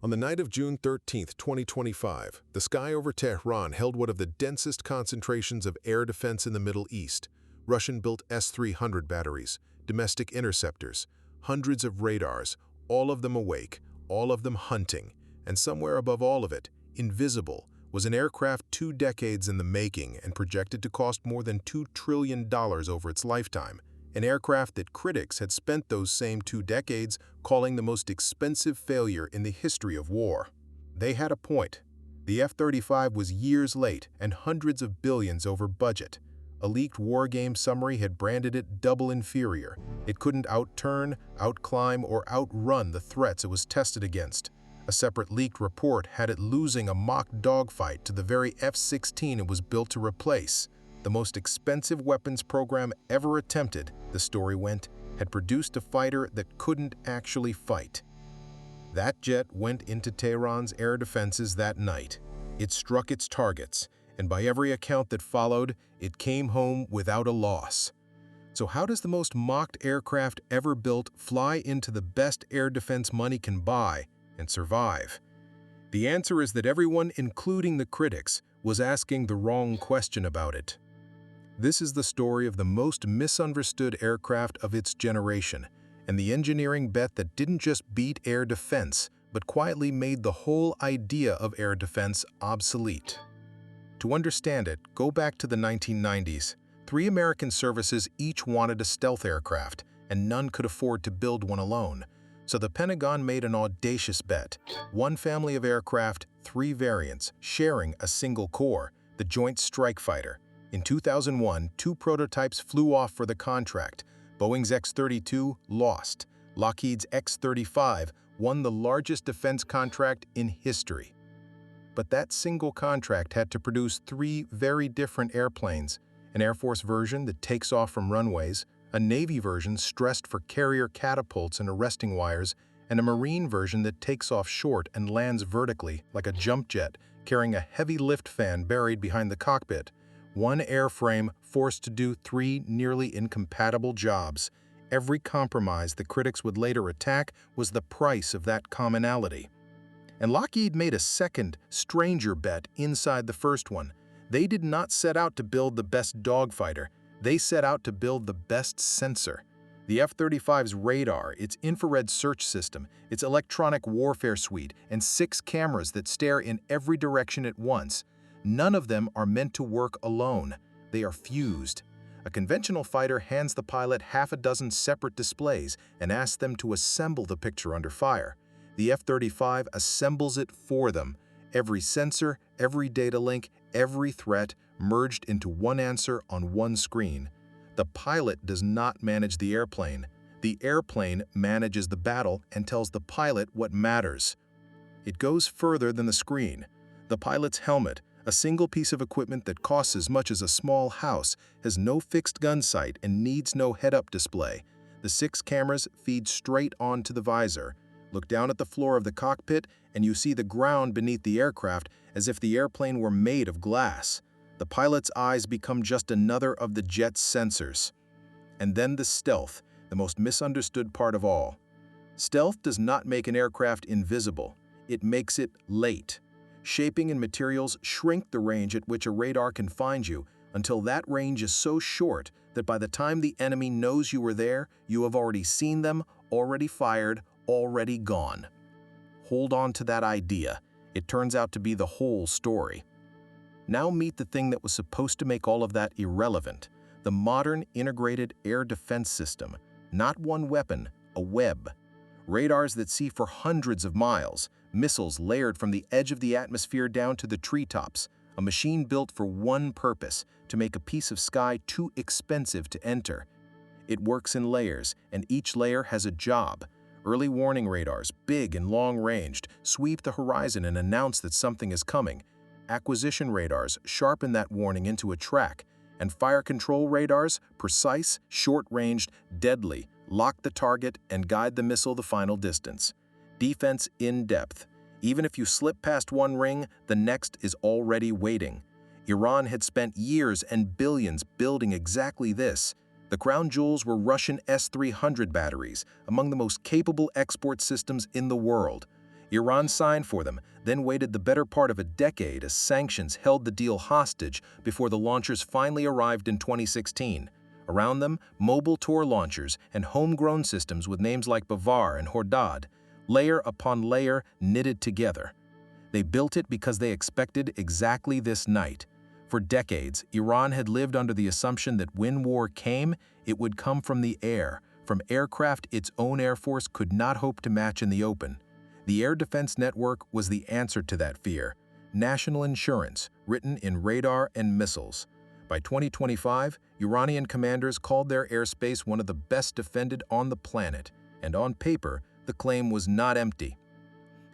On the night of June 13, 2025, the sky over Tehran held one of the densest concentrations of air defense in the Middle East. Russian-built S-300 batteries, domestic interceptors, hundreds of radars, all of them awake, all of them hunting, and somewhere above all of it, invisible, was an aircraft 2 decades in the making and projected to cost more than $2 trillion over its lifetime. An aircraft that critics had spent those same 2 decades calling the most expensive failure in the history of war. They had a point. The F-35 was years late and hundreds of billions over budget. A leaked war game summary had branded it double inferior. It couldn't outturn, outclimb, or outrun the threats it was tested against. A separate leaked report had it losing a mock dogfight to the very F-16 it was built to replace. The most expensive weapons program ever attempted, the story went, had produced a fighter that couldn't actually fight. That jet went into Tehran's air defenses that night. It struck its targets, and by every account that followed, it came home without a loss. So how does the most mocked aircraft ever built fly into the best air defense money can buy and survive? The answer is that everyone, including the critics, was asking the wrong question about it. This is the story of the most misunderstood aircraft of its generation, and the engineering bet that didn't just beat air defense, but quietly made the whole idea of air defense obsolete. To understand it, go back to the 1990s. 3 American services each wanted a stealth aircraft, and none could afford to build one alone. So the Pentagon made an audacious bet. 1 family of aircraft, 3 variants, sharing a single core, the Joint Strike Fighter. In 2001, 2 prototypes flew off for the contract. Boeing's X-32 lost. Lockheed's X-35 won the largest defense contract in history. But that single contract had to produce 3 very different airplanes: an Air Force version that takes off from runways, a Navy version stressed for carrier catapults and arresting wires, and a Marine version that takes off short and lands vertically like a jump jet, carrying a heavy lift fan buried behind the cockpit. 1 airframe forced to do 3 nearly incompatible jobs. Every compromise the critics would later attack was the price of that commonality. And Lockheed made a second, stranger bet inside the first one. They did not set out to build the best dogfighter. They set out to build the best sensor. The F-35's radar, its infrared search system, its electronic warfare suite, and 6 cameras that stare in every direction at once. None of them are meant to work alone. They are fused. A conventional fighter hands the pilot half a dozen separate displays and asks them to assemble the picture under fire. The F-35 assembles it for them. Every sensor, every data link, every threat merged into one answer on one screen. The pilot does not manage the airplane. The airplane manages the battle and tells the pilot what matters. It goes further than the screen. The pilot's helmet, a single piece of equipment that costs as much as a small house, has no fixed gun sight and needs no head-up display. The 6 cameras feed straight onto the visor. Look down at the floor of the cockpit and you see the ground beneath the aircraft as if the airplane were made of glass. The pilot's eyes become just another of the jet's sensors. And then the stealth, the most misunderstood part of all. Stealth does not make an aircraft invisible. It makes it late. Shaping and materials shrink the range at which a radar can find you until that range is so short that by the time the enemy knows you were there, you have already seen them, already fired, already gone. Hold on to that idea. It turns out to be the whole story. Now meet the thing that was supposed to make all of that irrelevant: the modern integrated air defense system. Not one weapon, a web. Radars that see for hundreds of miles, missiles layered from the edge of the atmosphere down to the treetops, a machine built for one purpose: to make a piece of sky too expensive to enter. It works in layers, and each layer has a job. Early warning radars, big and long-ranged, sweep the horizon and announce that something is coming. Acquisition radars sharpen that warning into a track, and fire control radars, precise, short-ranged, deadly, lock the target and guide the missile the final distance. Defense in depth. Even if you slip past one ring, the next is already waiting. Iran had spent years and billions building exactly this. The crown jewels were Russian S-300 batteries, among the most capable export systems in the world. Iran signed for them, then waited the better part of a decade as sanctions held the deal hostage before the launchers finally arrived in 2016. Around them, mobile Tor launchers and homegrown systems with names like Bavar and Hordad, layer upon layer knitted together. They built it because they expected exactly this night. For decades, Iran had lived under the assumption that when war came, it would come from the air, from aircraft its own air force could not hope to match in the open. The air defense network was the answer to that fear. National insurance, written in radar and missiles. By 2025, Iranian commanders called their airspace one of the best defended on the planet, and on paper, the claim was not empty.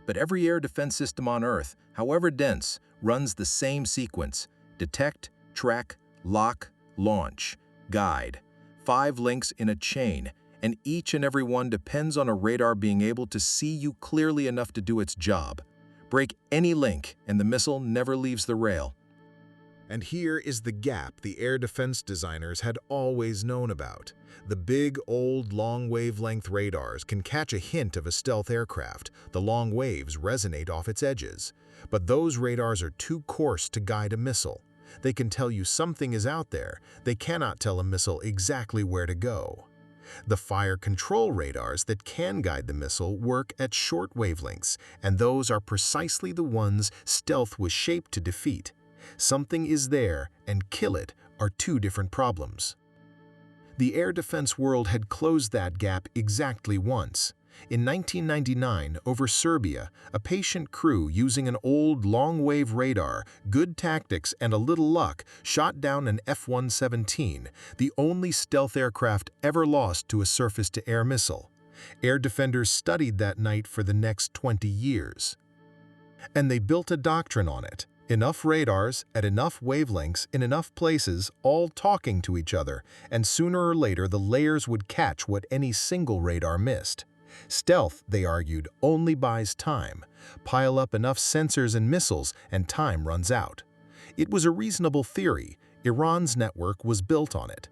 But every air defense system on Earth, however dense, runs the same sequence: detect, track, lock, launch, guide. 5 links in a chain, and each and every one depends on a radar being able to see you clearly enough to do its job. Break any link, and the missile never leaves the rail. And here is the gap the air defense designers had always known about. The big, old, long-wavelength radars can catch a hint of a stealth aircraft. The long waves resonate off its edges. But those radars are too coarse to guide a missile. They can tell you something is out there. They cannot tell a missile exactly where to go. The fire control radars that can guide the missile work at short wavelengths, and those are precisely the ones stealth was shaped to defeat. Something is there, and kill it are two different problems. The air defense world had closed that gap exactly once. In 1999, over Serbia, a patient crew using an old long-wave radar, good tactics, and a little luck shot down an F-117, the only stealth aircraft ever lost to a surface-to-air missile. Air defenders studied that night for the next 20 years. And they built a doctrine on it. Enough radars, at enough wavelengths, in enough places, all talking to each other, and sooner or later the layers would catch what any single radar missed. Stealth, they argued, only buys time. Pile up enough sensors and missiles, and time runs out. It was a reasonable theory. Iran's network was built on it.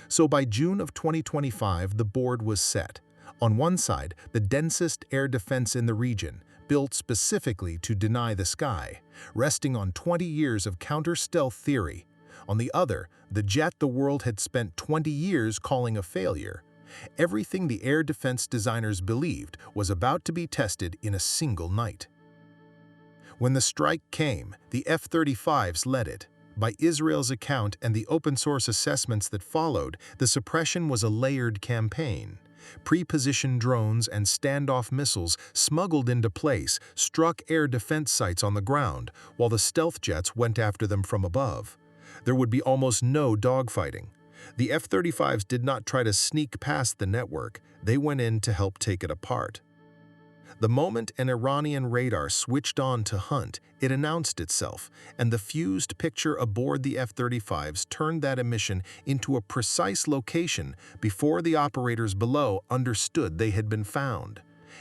So by June of 2025, the board was set. On one side, the densest air defense in the region, built specifically to deny the sky, resting on 20 years of counter-stealth theory. On the other, the jet the world had spent 20 years calling a failure. Everything the air defense designers believed was about to be tested in a single night. When the strike came, the F-35s led it. By Israel's account and the open-source assessments that followed, the suppression was a layered campaign. Pre-positioned drones and standoff missiles smuggled into place struck air defense sites on the ground, while the stealth jets went after them from above. There would be almost no dogfighting. The F-35s did not try to sneak past the network, they went in to help take it apart. The moment an Iranian radar switched on to hunt, it announced itself, and the fused picture aboard the F-35s turned that emission into a precise location before the operators below understood they had been found.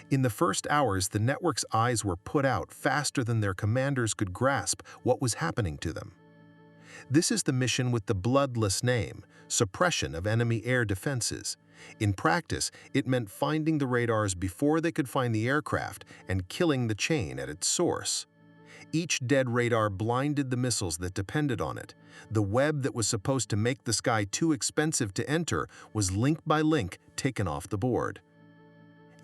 In the first hours, the network's eyes were put out faster than their commanders could grasp what was happening to them. This is the mission with the bloodless name, suppression of enemy air defenses. In practice, it meant finding the radars before they could find the aircraft and killing the chain at its source. Each dead radar blinded the missiles that depended on it. The web that was supposed to make the sky too expensive to enter was link by link taken off the board.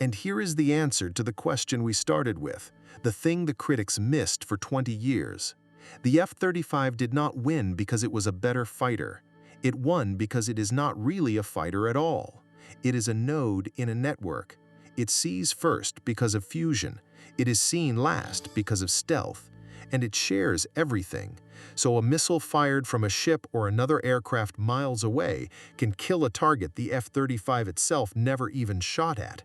And here is the answer to the question we started with, the thing the critics missed for 20 years. The F-35 did not win because it was a better fighter. It won because it is not really a fighter at all. It is a node in a network. It sees first because of fusion. It is seen last because of stealth. And it shares everything. So a missile fired from a ship or another aircraft miles away can kill a target the F-35 itself never even shot at.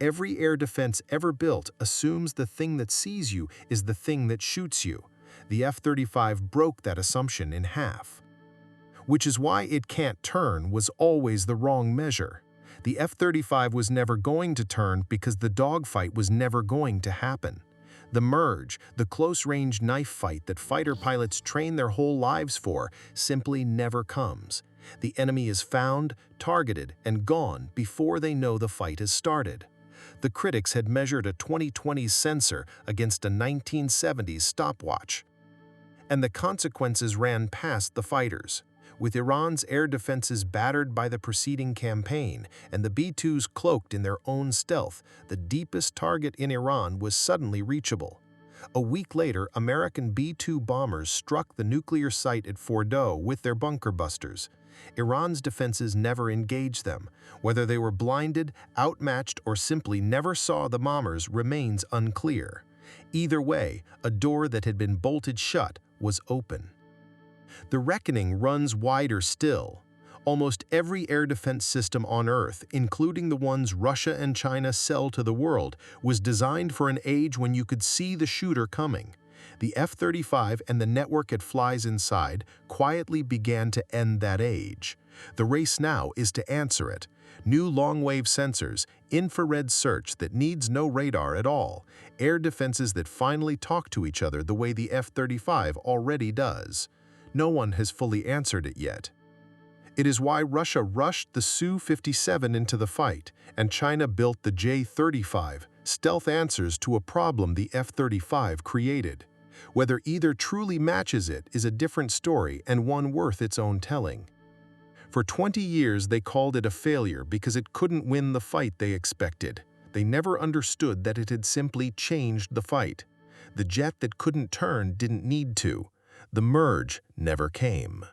Every air defense ever built assumes the thing that sees you is the thing that shoots you. The F-35 broke that assumption in half. Which is why it can't turn was always the wrong measure. The F-35 was never going to turn because the dogfight was never going to happen. The merge, the close-range knife fight that fighter pilots train their whole lives for, simply never comes. The enemy is found, targeted, and gone before they know the fight has started. The critics had measured a 2020s sensor against a 1970s stopwatch. And the consequences ran past the fighters. With Iran's air defenses battered by the preceding campaign and the B-2s cloaked in their own stealth, the deepest target in Iran was suddenly reachable. A week later, American B-2 bombers struck the nuclear site at Fordow with their bunker busters. Iran's defenses never engaged them. Whether they were blinded, outmatched, or simply never saw the bombers remains unclear. Either way, a door that had been bolted shut was open. The reckoning runs wider still. Almost every air defense system on Earth, including the ones Russia and China sell to the world, was designed for an age when you could see the shooter coming. The F-35 and the network it flies inside quietly began to end that age. The race now is to answer it. New long-wave sensors, infrared search that needs no radar at all, air defenses that finally talk to each other the way the F-35 already does. No one has fully answered it yet. It is why Russia rushed the Su-57 into the fight, and China built the J-35, stealth answers to a problem the F-35 created. Whether either truly matches it is a different story and one worth its own telling. For 20 years they called it a failure because it couldn't win the fight they expected. They never understood that it had simply changed the fight. The jet that couldn't turn didn't need to. The merge never came.